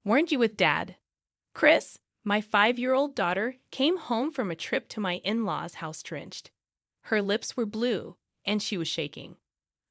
Weren't you with Dad? Chris, my 5-year-old daughter, came home from a trip to my in-laws' house drenched. Her lips were blue, and she was shaking.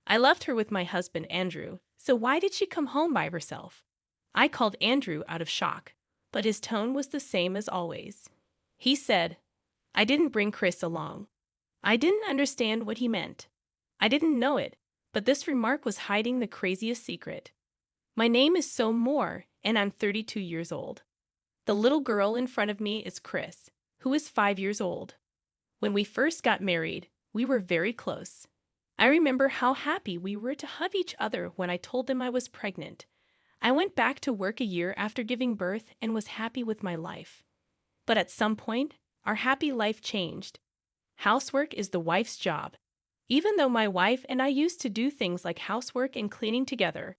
I left her with my husband, Andrew, so why did she come home by herself? I called Andrew out of shock, but his tone was the same as always. He said, I didn't bring Chris along. I didn't understand what he meant. I didn't know it, but this remark was hiding the craziest secret. My name is So Moore, and I'm 32 years old. The little girl in front of me is Chris, who is 5 years old. When we first got married, we were very close. I remember how happy we were to hug each other when I told him I was pregnant. I went back to work a year after giving birth and was happy with my life. But at some point, our happy life changed. Housework is the wife's job. Even though my wife and I used to do things like housework and cleaning together,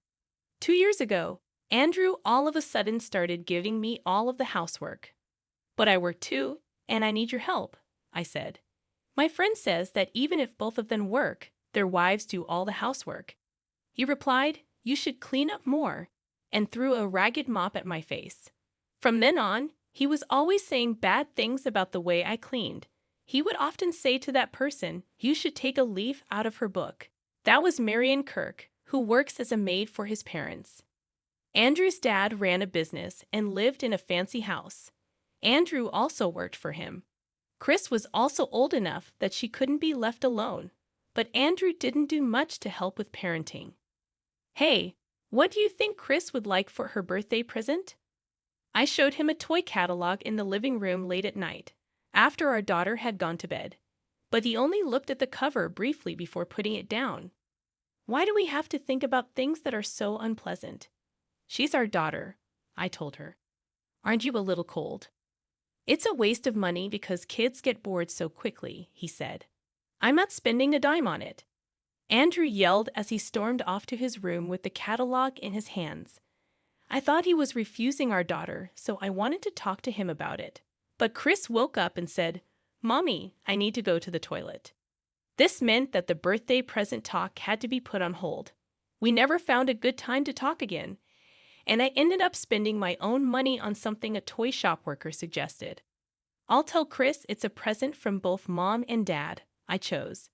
2 years ago, Andrew all of a sudden started giving me all of the housework. But I work too, and I need your help, I said. My friend says that even if both of them work, their wives do all the housework. He replied, you should clean up more, and threw a ragged mop at my face. From then on, he was always saying bad things about the way I cleaned. He would often say to that person, you should take a leaf out of her book. That was Marion Kirk, who works as a maid for his parents. Andrew's dad ran a business and lived in a fancy house. Andrew also worked for him. Chris was also old enough that she couldn't be left alone, but Andrew didn't do much to help with parenting. Hey, what do you think Chris would like for her birthday present? I showed him a toy catalog in the living room late at night, after our daughter had gone to bed, but he only looked at the cover briefly before putting it down. Why do we have to think about things that are so unpleasant? She's our daughter, I told her. Aren't you a little cold? It's a waste of money because kids get bored so quickly, he said. I'm not spending a dime on it. Andrew yelled as he stormed off to his room with the catalog in his hands. I thought he was refusing our daughter, so I wanted to talk to him about it. But Chris woke up and said, Mommy, I need to go to the toilet. This meant that the birthday present talk had to be put on hold. We never found a good time to talk again, and I ended up spending my own money on something a toy shop worker suggested. I'll tell Chris it's a present from both Mom and Dad, I chose.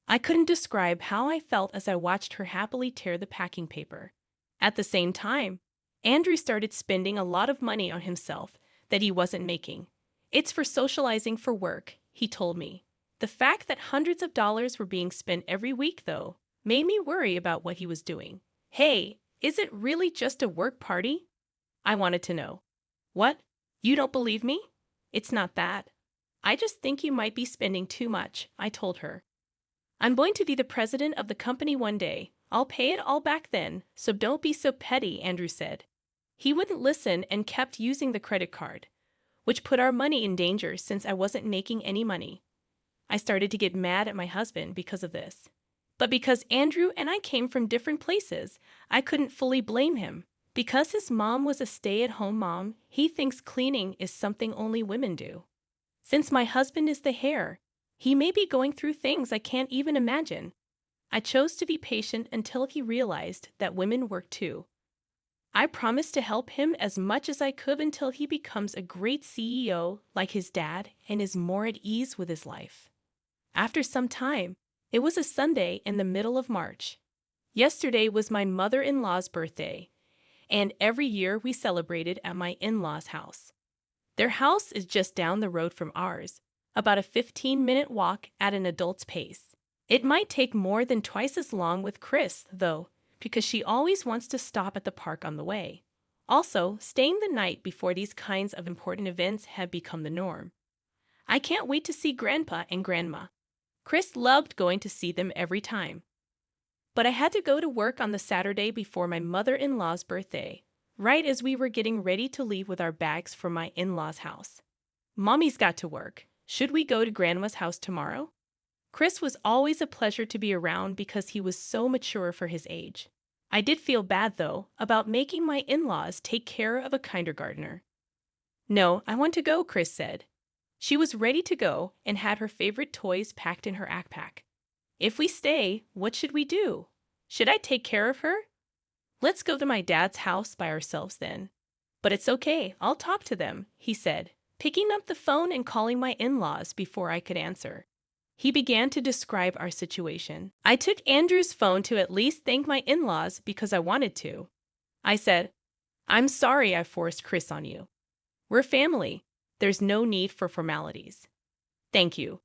I couldn't describe how I felt as I watched her happily tear the packing paper. At the same time, Andrew started spending a lot of money on himself that he wasn't making. It's for socializing for work, he told me. The fact that hundreds of dollars were being spent every week, though, made me worry about what he was doing. Hey, is it really just a work party? I wanted to know. What? You don't believe me? It's not that. I just think you might be spending too much, I told her. I'm going to be the president of the company one day. I'll pay it all back then, so don't be so petty, Andrew said. He wouldn't listen and kept using the credit card, which put our money in danger since I wasn't making any money. I started to get mad at my husband because of this. But because Andrew and I came from different places, I couldn't fully blame him. Because his mom was a stay-at-home mom, he thinks cleaning is something only women do. Since my husband is the hair, he may be going through things I can't even imagine. I chose to be patient until he realized that women work too. I promised to help him as much as I could until he becomes a great CEO like his dad and is more at ease with his life. After some time, it was a Sunday in the middle of March. Yesterday was my mother-in-law's birthday, and every year we celebrated at my in-laws' house. Their house is just down the road from ours, about a 15-minute walk at an adult's pace. It might take more than twice as long with Chris, though, because she always wants to stop at the park on the way. Also, staying the night before these kinds of important events have become the norm. I can't wait to see Grandpa and Grandma. Chris loved going to see them every time. But I had to go to work on the Saturday before my mother-in-law's birthday, right as we were getting ready to leave with our bags from my in-laws' house. Mommy's got to work. Should we go to Grandma's house tomorrow? Chris was always a pleasure to be around because he was so mature for his age. I did feel bad, though, about making my in-laws take care of a kindergartner. No, I want to go, Chris said. She was ready to go and had her favorite toys packed in her backpack. If we stay, what should we do? Should I take care of her? Let's go to my dad's house by ourselves then. But it's okay, I'll talk to them, he said, picking up the phone and calling my in-laws before I could answer. He began to describe our situation. I took Andrew's phone to at least thank my in-laws because I wanted to. I said, "I'm sorry I forced Chris on you. We're family. There's no need for formalities." "Thank you."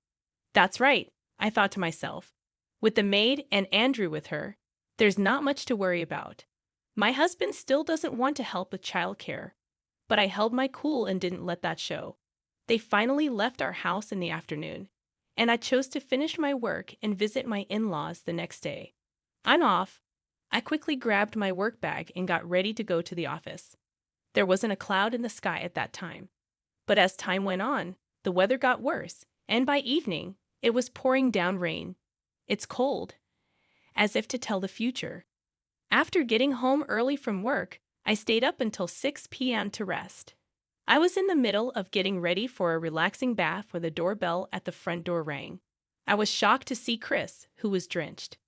That's right, I thought to myself. With the maid and Andrew with her, there's not much to worry about. My husband still doesn't want to help with childcare, but I held my cool and didn't let that show. They finally left our house in the afternoon, and I chose to finish my work and visit my in-laws the next day. I'm off. I quickly grabbed my work bag and got ready to go to the office. There wasn't a cloud in the sky at that time. But as time went on, the weather got worse, and by evening, it was pouring down rain. It's cold, as if to tell the future. After getting home early from work, I stayed up until 6 p.m. to rest. I was in the middle of getting ready for a relaxing bath when the doorbell at the front door rang. I was shocked to see Chris, who was drenched.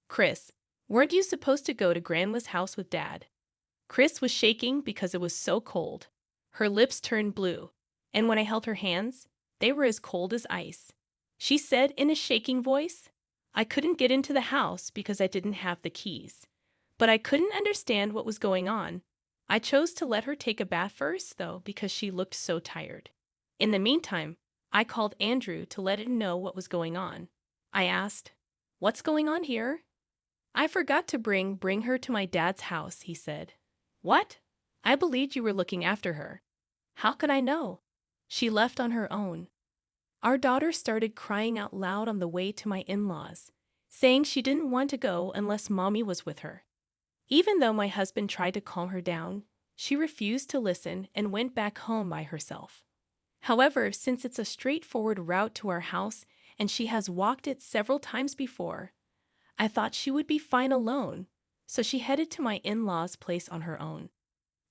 "Chris, weren't you supposed to go to Grandma's house with Dad?" Chris was shaking because it was so cold. Her lips turned blue, and when I held her hands, they were as cold as ice. She said in a shaking voice, "I couldn't get into the house because I didn't have the keys." But I couldn't understand what was going on. I chose to let her take a bath first, though, because she looked so tired. In the meantime, I called Andrew to let him know what was going on. I asked, "What's going on here?" "I forgot to bring her to my dad's house," he said. "What? I believed you were looking after her." "How could I know? She left on her own." Our daughter started crying out loud on the way to my in-laws, saying she didn't want to go unless Mommy was with her. Even though my husband tried to calm her down, she refused to listen and went back home by herself. However, since it's a straightforward route to our house and she has walked it several times before, I thought she would be fine alone, so she headed to my in-laws' place on her own.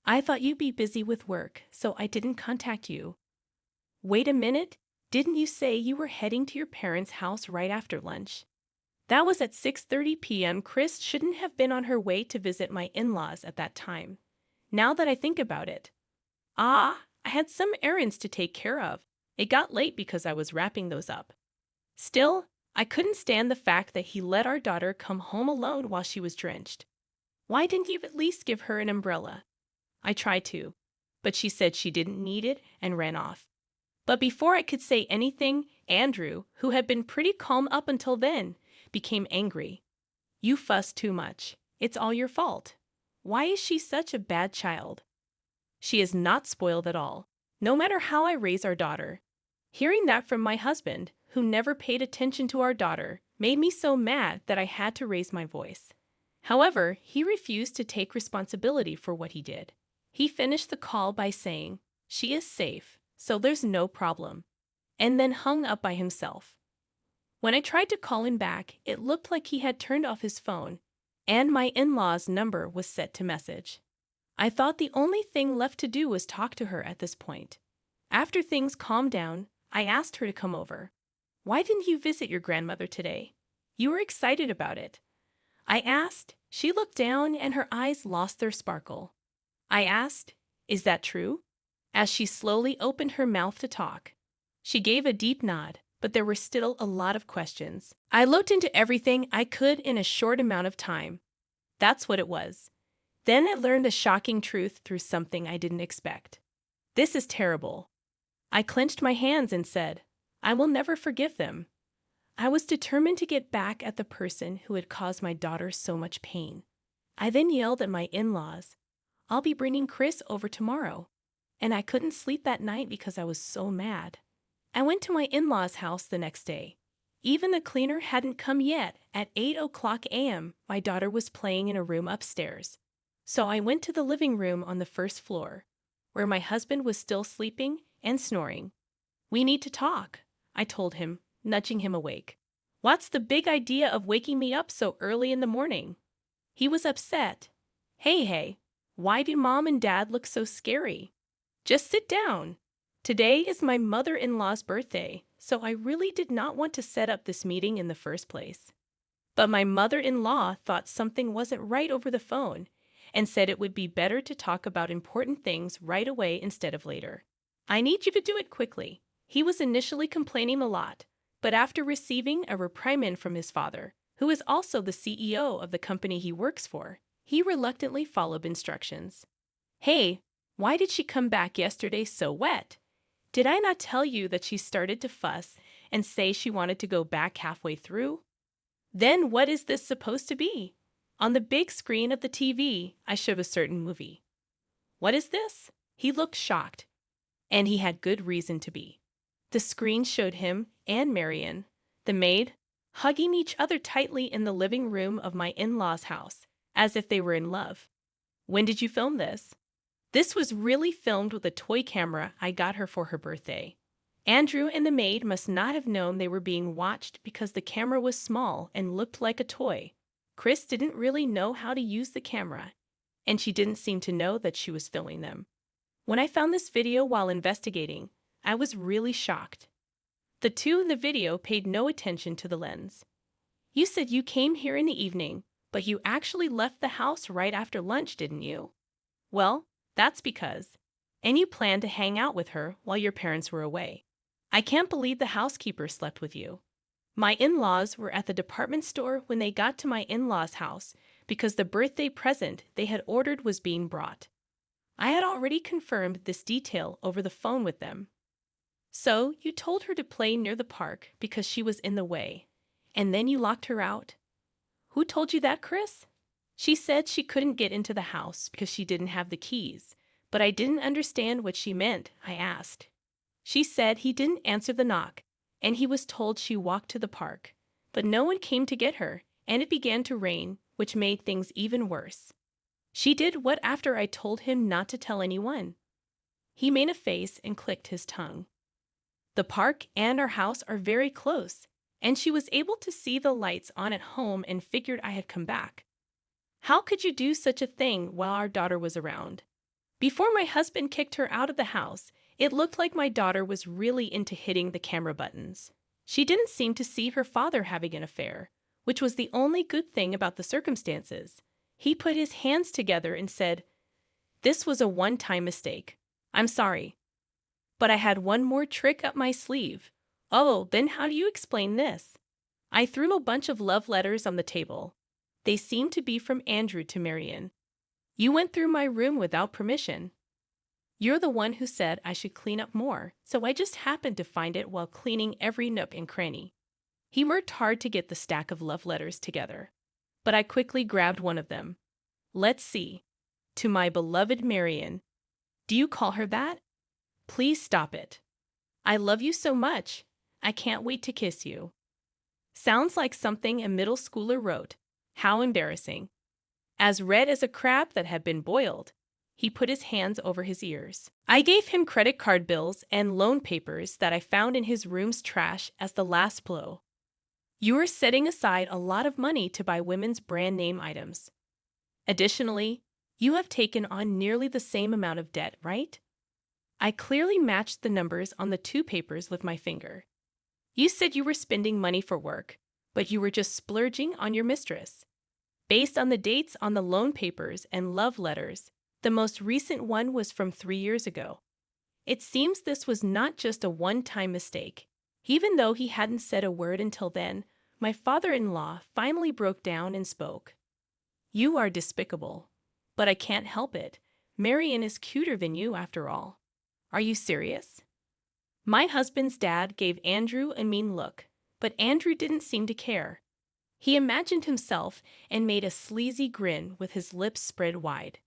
"I thought you'd be busy with work, so I didn't contact you." "Wait a minute, didn't you say you were heading to your parents' house right after lunch?" "That was at 6:30 p.m. Chris shouldn't have been on her way to visit my in-laws at that time. Now that I think about it. I had some errands to take care of. It got late because I was wrapping those up." Still, I couldn't stand the fact that he let our daughter come home alone while she was drenched. "Why didn't you at least give her an umbrella?" I tried to, but she said she didn't need it and ran off. But before I could say anything, Andrew, who had been pretty calm up until then, became angry. "You fuss too much. It's all your fault. Why is she such a bad child?" "She is not spoiled at all, no matter how I raise our daughter." Hearing that from my husband, who never paid attention to our daughter, made me so mad that I had to raise my voice. However, he refused to take responsibility for what he did. He finished the call by saying, "She is safe, so there's no problem," and then hung up by himself. When I tried to call him back, it looked like he had turned off his phone, and my in-law's number was set to message. I thought the only thing left to do was talk to her at this point. After things calmed down, I asked her to come over. "Why didn't you visit your grandmother today? You were excited about it." I asked. She looked down and her eyes lost their sparkle. I asked, "Is that true?" as she slowly opened her mouth to talk. She gave a deep nod, but there were still a lot of questions. I looked into everything I could in a short amount of time. That's what it was. Then I learned a shocking truth through something I didn't expect. This is terrible. I clenched my hands and said, "I will never forgive them." I was determined to get back at the person who had caused my daughter so much pain. I then yelled at my in-laws, "I'll be bringing Chris over tomorrow." And I couldn't sleep that night because I was so mad. I went to my in-laws' house the next day. Even the cleaner hadn't come yet. At 8 a.m., my daughter was playing in a room upstairs. So I went to the living room on the first floor, where my husband was still sleeping and snoring. "We need to talk," I told him, nudging him awake. "What's the big idea of waking me up so early in the morning?" He was upset. Hey, why do Mom and Dad look so scary? Just sit down. Today is my mother-in-law's birthday, so I really did not want to set up this meeting in the first place. But my mother-in-law thought something wasn't right over the phone, and said it would be better to talk about important things right away instead of later. I need you to do it quickly. He was initially complaining a lot, but after receiving a reprimand from his father, who is also the CEO of the company he works for, he reluctantly followed instructions. Hey, why did she come back yesterday so wet? Did I not tell you that she started to fuss and say she wanted to go back halfway through? Then what is this supposed to be? On the big screen of the TV, I showed a certain movie. What is this? He looked shocked, and he had good reason to be. The screen showed him and Marion, the maid, hugging each other tightly in the living room of my in-laws' house, as if they were in love. When did you film this? This was really filmed with a toy camera I got her for her birthday. Andrew and the maid must not have known they were being watched because the camera was small and looked like a toy. Chris didn't really know how to use the camera, and she didn't seem to know that she was filming them. When I found this video while investigating, I was really shocked. The two in the video paid no attention to the lens. You said you came here in the evening, but you actually left the house right after lunch, didn't you? Well, that's because. And you planned to hang out with her while your parents were away. I can't believe the housekeeper slept with you. My in-laws were at the department store when they got to my in-laws' house because the birthday present they had ordered was being brought. I had already confirmed this detail over the phone with them. So you told her to play near the park because she was in the way, and then you locked her out? Who told you that, Chris? She said she couldn't get into the house because she didn't have the keys, but I didn't understand what she meant, I asked. She said he didn't answer the knock, and he was told she walked to the park, but no one came to get her, and it began to rain, which made things even worse. She did what after I told him not to tell anyone? He made a face and clicked his tongue. The park and our house are very close, and she was able to see the lights on at home and figured I had come back. How could you do such a thing while our daughter was around? Before my husband kicked her out of the house, it looked like my daughter was really into hitting the camera buttons. She didn't seem to see her father having an affair, which was the only good thing about the circumstances. He put his hands together and said, "This was a one-time mistake. I'm sorry. But I had one more trick up my sleeve." Oh, then how do you explain this? I threw a bunch of love letters on the table. They seemed to be from Andrew to Marion. You went through my room without permission. You're the one who said I should clean up more, so I just happened to find it while cleaning every nook and cranny. He worked hard to get the stack of love letters together, but I quickly grabbed one of them. Let's see. To my beloved Marion. Do you call her that? Please stop it. I love you so much. I can't wait to kiss you. Sounds like something a middle schooler wrote. How embarrassing. As red as a crab that had been boiled. He put his hands over his ears. I gave him credit card bills and loan papers that I found in his room's trash as the last blow. You are setting aside a lot of money to buy women's brand name items. Additionally, you have taken on nearly the same amount of debt, right? I clearly matched the numbers on the two papers with my finger. You said you were spending money for work, but you were just splurging on your mistress. Based on the dates on the loan papers and love letters, the most recent one was from 3 years ago. It seems this was not just a one-time mistake. Even though he hadn't said a word until then, my father-in-law finally broke down and spoke. You are despicable. But I can't help it. Marion is cuter than you after all. Are you serious? My husband's dad gave Andrew a mean look, but Andrew didn't seem to care. He imagined himself and made a sleazy grin with his lips spread wide.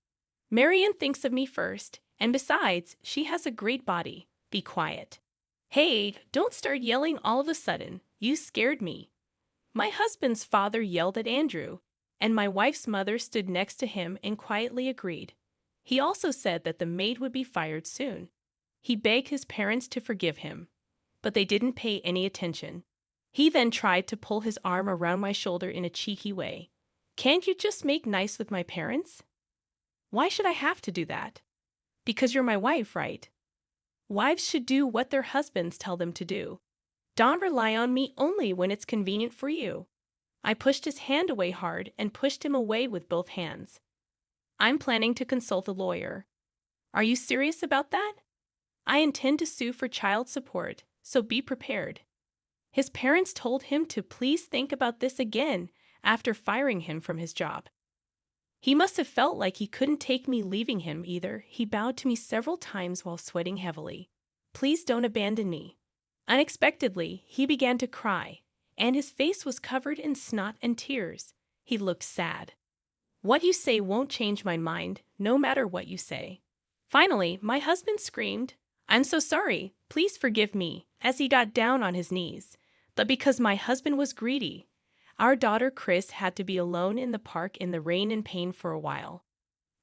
Marion thinks of me first, and besides, she has a great body. Be quiet. Hey, don't start yelling all of a sudden. You scared me. My husband's father yelled at Andrew, and my wife's mother stood next to him and quietly agreed. He also said that the maid would be fired soon. He begged his parents to forgive him, but they didn't pay any attention. He then tried to pull his arm around my shoulder in a cheeky way. Can't you just make nice with my parents? Why should I have to do that? Because you're my wife, right? Wives should do what their husbands tell them to do. Don't rely on me only when it's convenient for you. I pushed his hand away hard and pushed him away with both hands. I'm planning to consult a lawyer. Are you serious about that? I intend to sue for child support, so be prepared. His parents told him to please think about this again after firing him from his job. He must have felt like he couldn't take me leaving him either. He bowed to me several times while sweating heavily. Please don't abandon me. Unexpectedly, he began to cry, and his face was covered in snot and tears. He looked sad. What you say won't change my mind, no matter what you say. Finally, my husband screamed, I'm so sorry, please forgive me, as he got down on his knees. But because my husband was greedy, our daughter Chris had to be alone in the park in the rain and pain for a while.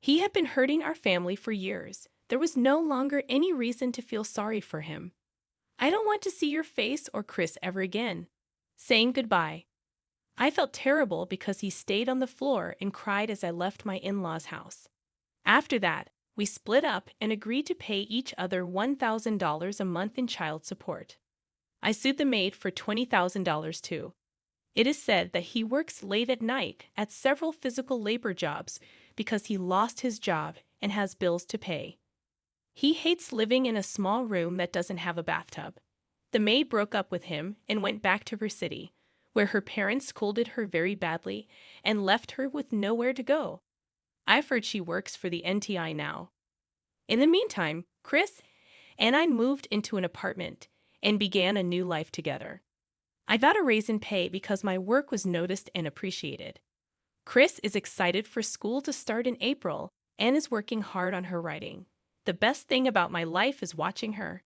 He had been hurting our family for years. There was no longer any reason to feel sorry for him. I don't want to see your face or Chris ever again. Saying goodbye. I felt terrible because he stayed on the floor and cried as I left my in-laws' house. After that, we split up and agreed to pay each other $1,000 a month in child support. I sued the maid for $20,000 too. It is said that he works late at night at several physical labor jobs because he lost his job and has bills to pay. He hates living in a small room that doesn't have a bathtub. The maid broke up with him and went back to her city, where her parents scolded her very badly and left her with nowhere to go. I've heard she works for the NTI now. In the meantime, Chris and I moved into an apartment and began a new life together. I got a raise in pay because my work was noticed and appreciated. Chris is excited for school to start in April and is working hard on her writing. The best thing about my life is watching her.